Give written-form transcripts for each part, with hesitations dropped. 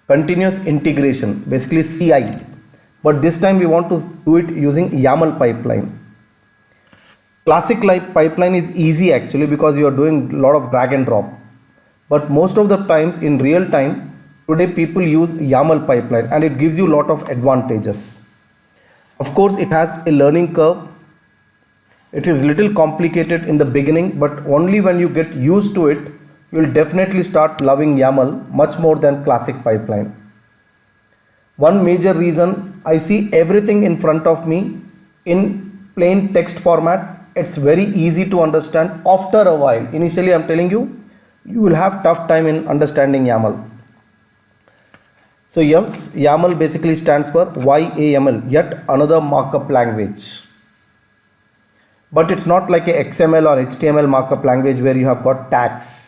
continuous integration, basically CI, but this time we want to do it using YAML pipeline. Classic pipeline is easy actually because you are doing a lot of drag and drop, but most of the times in real time today people use YAML pipeline and it gives you a lot of advantages. Of course it has a learning curve. It is little complicated in the beginning, but only when you get used to it you will definitely start loving YAML much more than classic pipeline. One major reason, I see everything in front of me in plain text format. It's very easy to understand after a while. Initially I'm telling you, you will have tough time in understanding YAML. So yes, YAML basically stands for YAML, yet another markup language. But it's not like a XML or HTML markup language where you have got tags.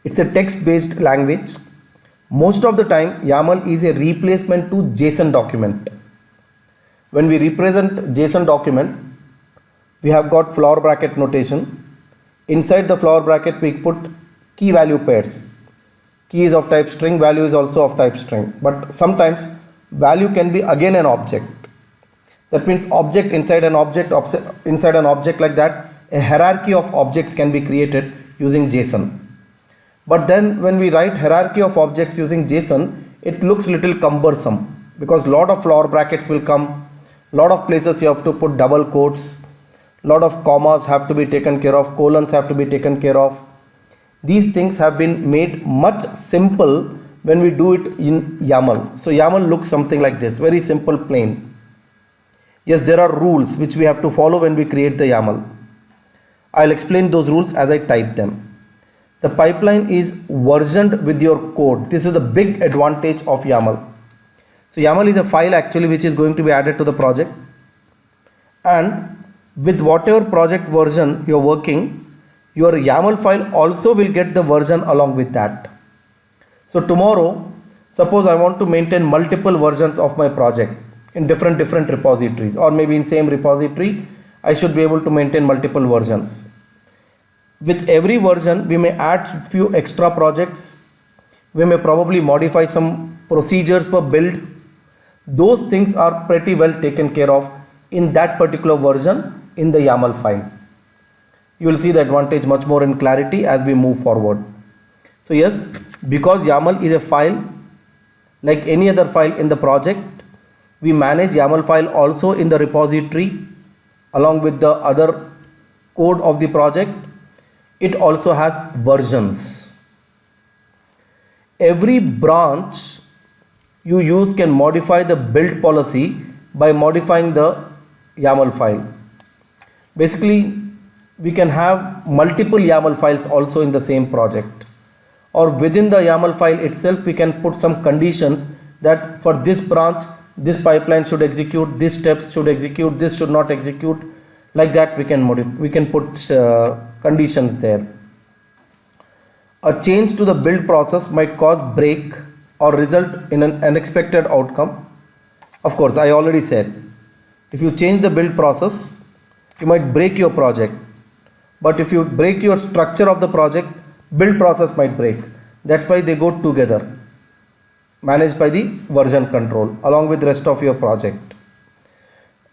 It's a text-based language. Most of the time YAML is a replacement to JSON document. When we represent JSON document, we have got flower bracket notation. Inside the flower bracket we put key value pairs. Key is of type string, value is also of type string, but sometimes value can be again an object. That means object inside an object like that, a hierarchy of objects can be created using JSON. But then when we write hierarchy of objects using JSON, it looks little cumbersome because lot of flower brackets will come, lot of places you have to put double quotes, lot of commas have to be taken care of, colons have to be taken care of. These things have been made much simple when we do it in YAML. So YAML looks something like this, very simple, plain. Yes, there are rules which we have to follow when we create the YAML. I'll explain those rules as I type them. The pipeline is versioned with your code. This is the big advantage of YAML. So YAML is a file actually which is going to be added to the project, and with whatever project version you are working, your YAML file also will get the version along with that. So tomorrow, suppose I want to maintain multiple versions of my project in different repositories, or maybe in same repository I should be able to maintain multiple versions. With every version we may add few extra projects, we may probably modify some procedures for build. Those things are pretty well taken care of in that particular version in the YAML file. You will see the advantage much more in clarity as we move forward. So yes, because YAML is a file like any other file in the project, we manage YAML file also in the repository along with the other code of the project. It also has versions. Every branch you use can modify the build policy by modifying the YAML file. Basically, we can have multiple YAML files also in the same project, or within the YAML file itself we can put some conditions that for this branch this pipeline should execute, this steps should execute, this should not execute. Like that we can put conditions there. A change to the build process might cause break or result in an unexpected outcome. Of course, I already said, if you change the build process, you might break your project. But if you break your structure of the project, build process might break. That's why they go together, managed by the version control along with the rest of your project.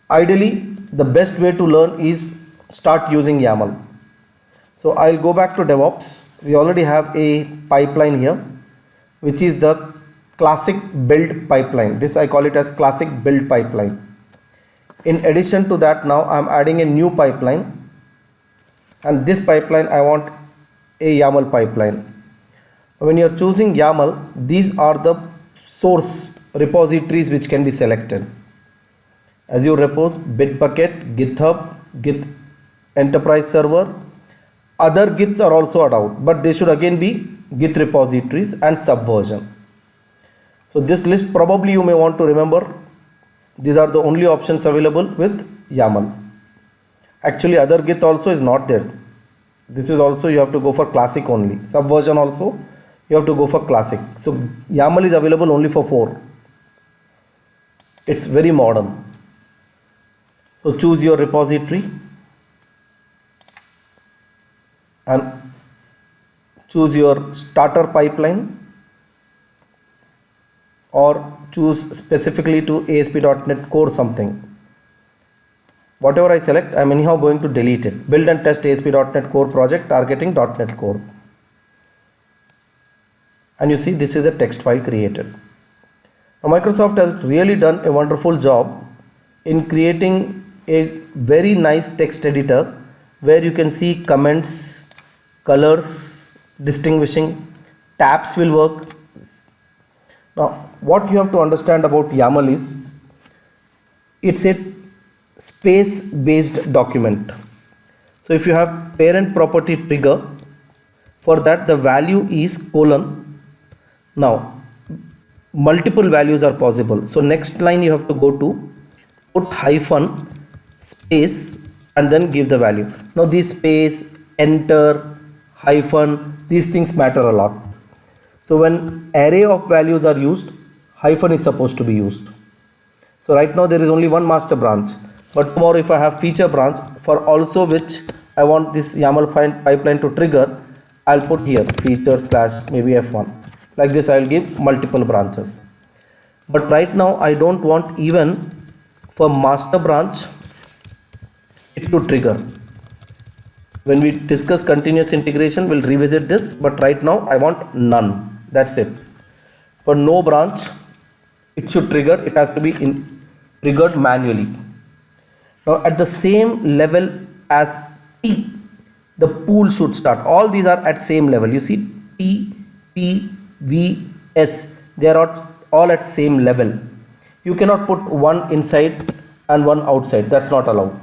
Ideally, the best way to learn is start using YAML. So I'll go back to DevOps. We already have a pipeline here, which is the classic build pipeline. This I call it as classic build pipeline. In addition to that, now I'm adding a new pipeline, and this pipeline I want a YAML pipeline. When you're choosing YAML, these are the source repositories which can be selected. Azure Repos, Bitbucket, GitHub, Git Enterprise Server. Other Gits are also allowed, but they should again be Git repositories and Subversion. So this list probably you may want to remember. These are the only options available with YAML. Actually, other Git also is not there. This is also you have to go for classic only. Subversion also you have to go for classic. So YAML is available only for 4. It's very modern. So choose your repository and choose your starter pipeline. or choose specifically to ASP.NET Core something. Whatever I select, I'm anyhow going to delete it. Build and test ASP.NET Core project targeting .NET Core. And you see this is a text file created. Now Microsoft has really done a wonderful job in creating a very nice text editor where you can see comments, colors, distinguishing, tabs will work. Now what you have to understand about YAML is it's a space based document. So if you have parent property trigger, for that the value is colon. Now multiple values are possible, so next line you have to go to put hyphen space and then give the value. Now this space, enter, hyphen, these things matter a lot. So when array of values are used, hyphen is supposed to be used. So right now there is only one master branch, but tomorrow if I have feature branch for also which I want this YAML pipeline to trigger, I'll put here feature / maybe F1. Like this I will give multiple branches. But right now I don't want even for master branch it to trigger. When we discuss continuous integration, we'll revisit this, but right now I want none. That's it. For no branch, it should trigger. It has to be triggered manually. Now at the same level as T, the pool should start. All these are at same level. You see T, P, V, S. They are all at same level. You cannot put one inside and one outside. That's not allowed.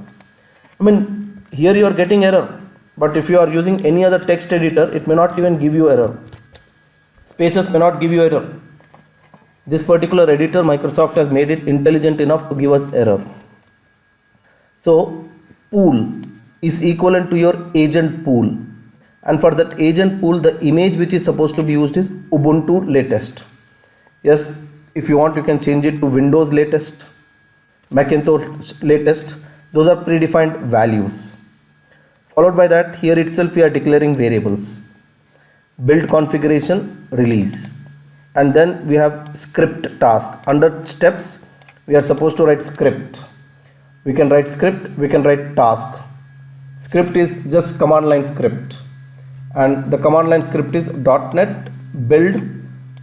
I mean, here you are getting error, but if you are using any other text editor, it may not even give you error. Spaces may not give you error. This particular editor, Microsoft has made it intelligent enough to give us error. So pool is equivalent to your agent pool, and for that agent pool the image which is supposed to be used is Ubuntu latest. Yes, if you want you can change it to Windows latest, Macintosh latest. Those are predefined values. Followed by that, here itself we are declaring variables, build configuration, release, and then we have script task. Under steps we are supposed to write script. We can write script, we can write task. Script is just command line script, and the command line script is .NET build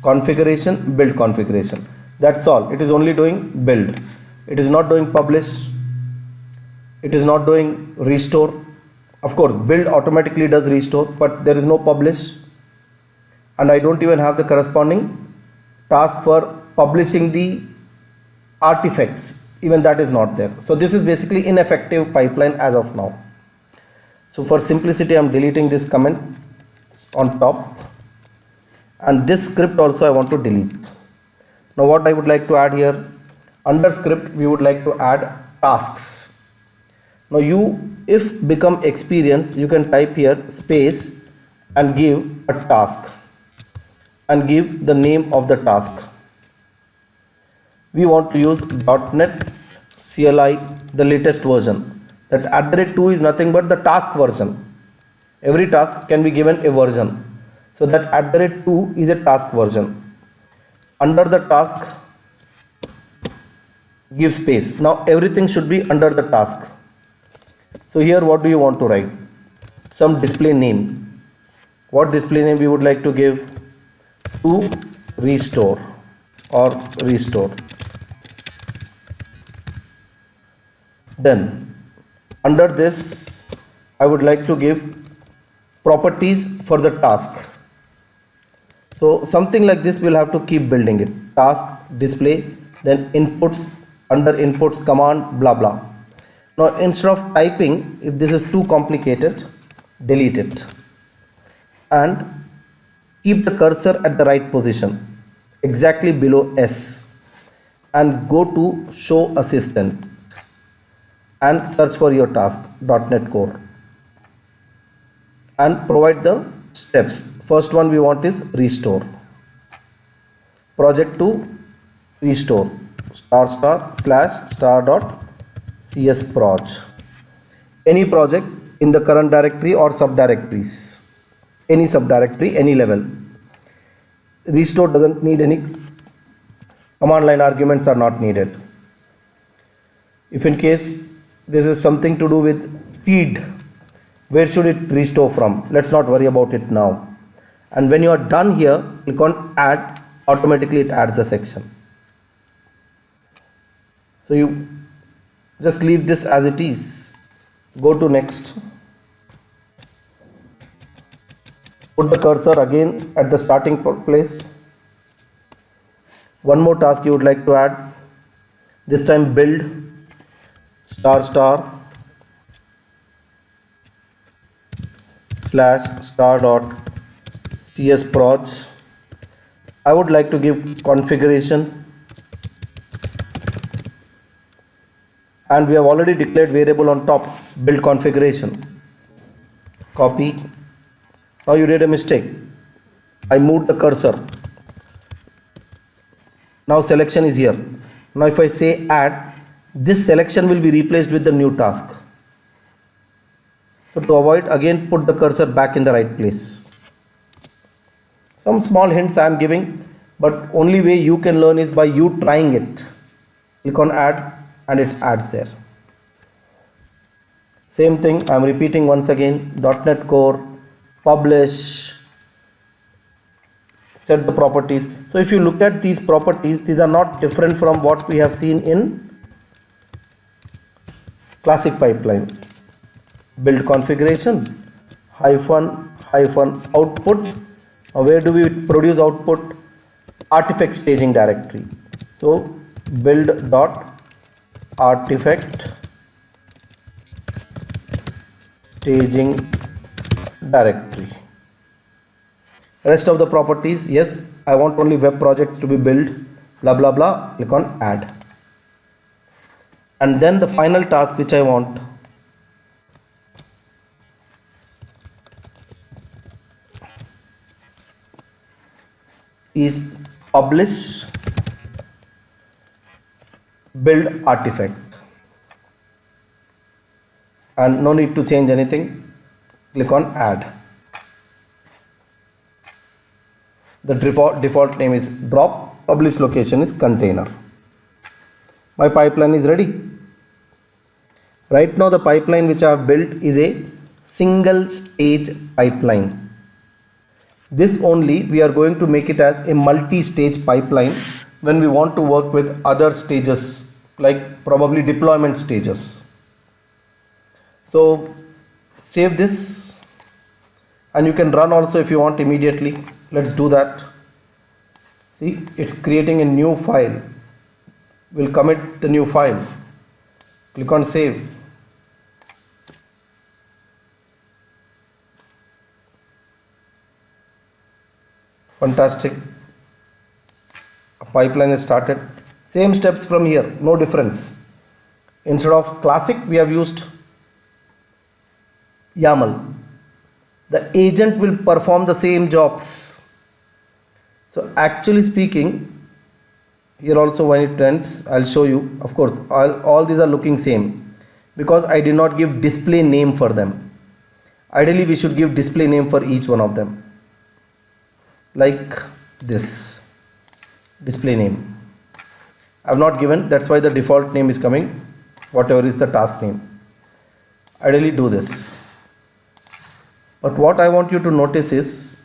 configuration, build configuration. That's all. It is only doing build. It is not doing publish. It is not doing restore. Of course build automatically does restore, but there is no publish, and I don't even have the corresponding task for publishing the artifacts. Even that is not there. So this is basically ineffective pipeline as of now. So for simplicity I am deleting this comment on top, and this script also I want to delete. Now what I would like to add here, under script we would like to add tasks. Now you, if become experienced, you can type here space and give a task and give the name of the task. We want to use .NET CLI, the latest version. That @2 is nothing but the task version. Every task can be given a version. So that @2 is a task version. Under the task, give space. Now everything should be under the task. So here what do you want to write? Some display name. What display name we would like to give? To restore or restore. Then under this I would like to give properties for the task. So something like this we'll have to keep building it. Task, display, then inputs, under inputs command, blah blah. Now instead of typing, if this is too complicated, delete it and keep the cursor at the right position exactly below S and go to show assistant and search for your task .NET Core and provide the steps. First one we want is restore. Project to restore */*.csproj. Any project in the current directory or subdirectories. Any subdirectory, any level. Restore doesn't need any Command line arguments are not needed. If in case this is something to do with feed, where should it restore from? Let's not worry about it now. And when you are done here, click on add, automatically it adds the section. So you just leave this as it is. Go to next. Put the cursor again at the starting place. One more task you would like to add. This time build ** /star dot csproj. I would like to give configuration, and we have already declared variable on top, build configuration. Copy. Now you did a mistake. I moved the cursor. Now selection is here. Now if I say add, this selection will be replaced with the new task. So to avoid, again put the cursor back in the right place. Some small hints I am giving, but only way you can learn is by you trying it. Click on add and it adds there. Same thing I am repeating once again. .NET Core, publish, set the properties. So if you look at these properties, these are not different from what we have seen in classic pipeline. Build configuration, -- output. Where do we produce output? Artifact staging directory. So build dot artifact staging directory. Rest of the properties, yes, I want only web projects to be built, blah blah blah. Click on add. And then the final task which I want is publish build artifact, and no need to change anything. Click on add. The default name is drop, publish location is container. My pipeline is ready. Right now the pipeline which I have built is a single stage pipeline. This only we are going to make it as a multi-stage pipeline when we want to work with other stages, like probably deployment stages. So save this, and you can run also if you want immediately. Let's do that. See, it's creating a new file. We'll commit the new file. Click on save. Fantastic. A pipeline is started. Same steps from here, no difference. Instead of classic, we have used YAML. The agent will perform the same jobs. So actually speaking, here also when it ends, I'll show you. Of course, all these are looking same because I did not give display name for them. Ideally, we should give display name for each one of them. Like this, display name. I have not given, that's why the default name is coming, whatever is the task name. Ideally do this. But what I want you to notice is,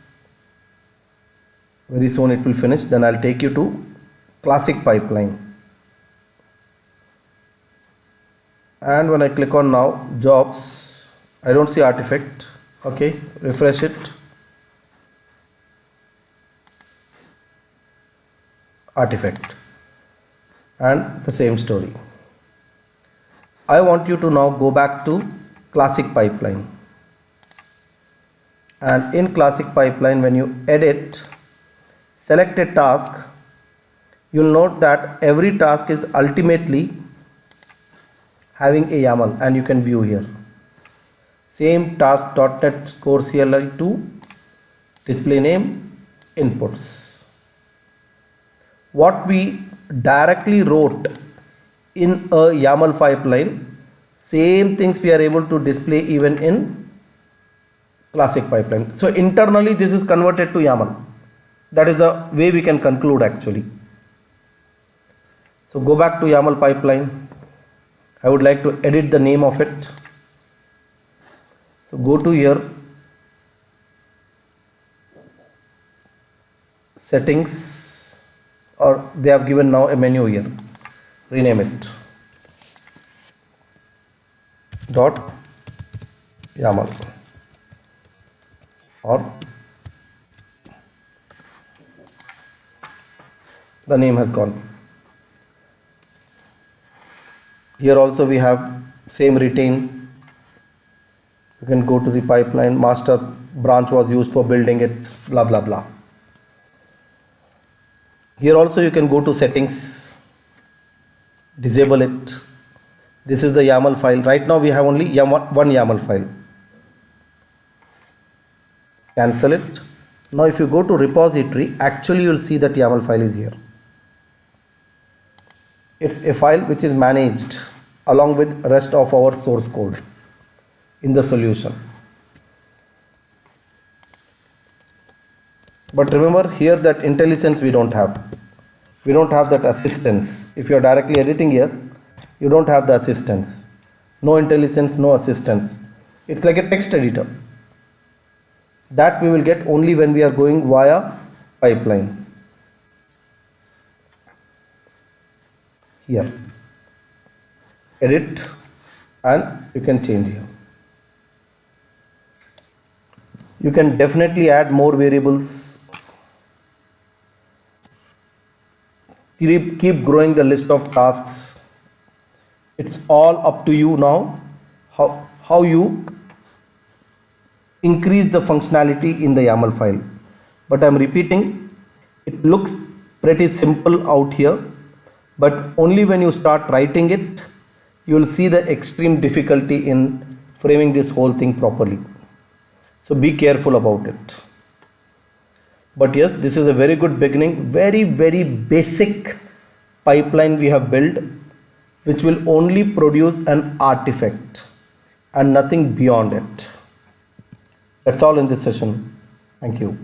very soon it will finish, then I'll take you to classic pipeline. And when I click on now, jobs, I don't see artifact. Okay, refresh it. Artifact. And the same story. I want you to now go back to classic pipeline. And in classic pipeline, when you edit, select a task, you'll note that every task is ultimately having a YAML, and you can view here. Same task .NET Core CLI 2, display name, inputs. What we directly wrote in a YAML pipeline, same things we are able to display even in classic pipeline. So internally this is converted to YAML. That is the way we can conclude actually. So go back to YAML pipeline. I would like to edit the name of it. So go to here, settings, or they have given now a menu here. Rename it .YAML or the name has gone. Here also we have same retain. You can go to the pipeline, master branch was used for building it, blah blah blah. Here also you can go to settings, disable it. This is the YAML file. Right now we have only one YAML file. Cancel it. Now if you go to repository, actually you will see that YAML file is here. It's a file which is managed along with rest of our source code in the solution. But remember here that IntelliSense we don't have. We don't have that assistance. If you are directly editing here, you don't have the assistance. No IntelliSense, no assistance. It's like a text editor. That we will get only when we are going via pipeline. Here, edit, and you can change here. You can definitely add more variables. Keep growing the list of tasks. It's all up to you now how you increase the functionality in the YAML file. But I'm repeating, it looks pretty simple out here, but only when you start writing it, you will see the extreme difficulty in framing this whole thing properly. So be careful about it. But yes, this is a very good beginning, very basic pipeline we have built, which will only produce an artifact and nothing beyond it. That's all in this session. Thank you.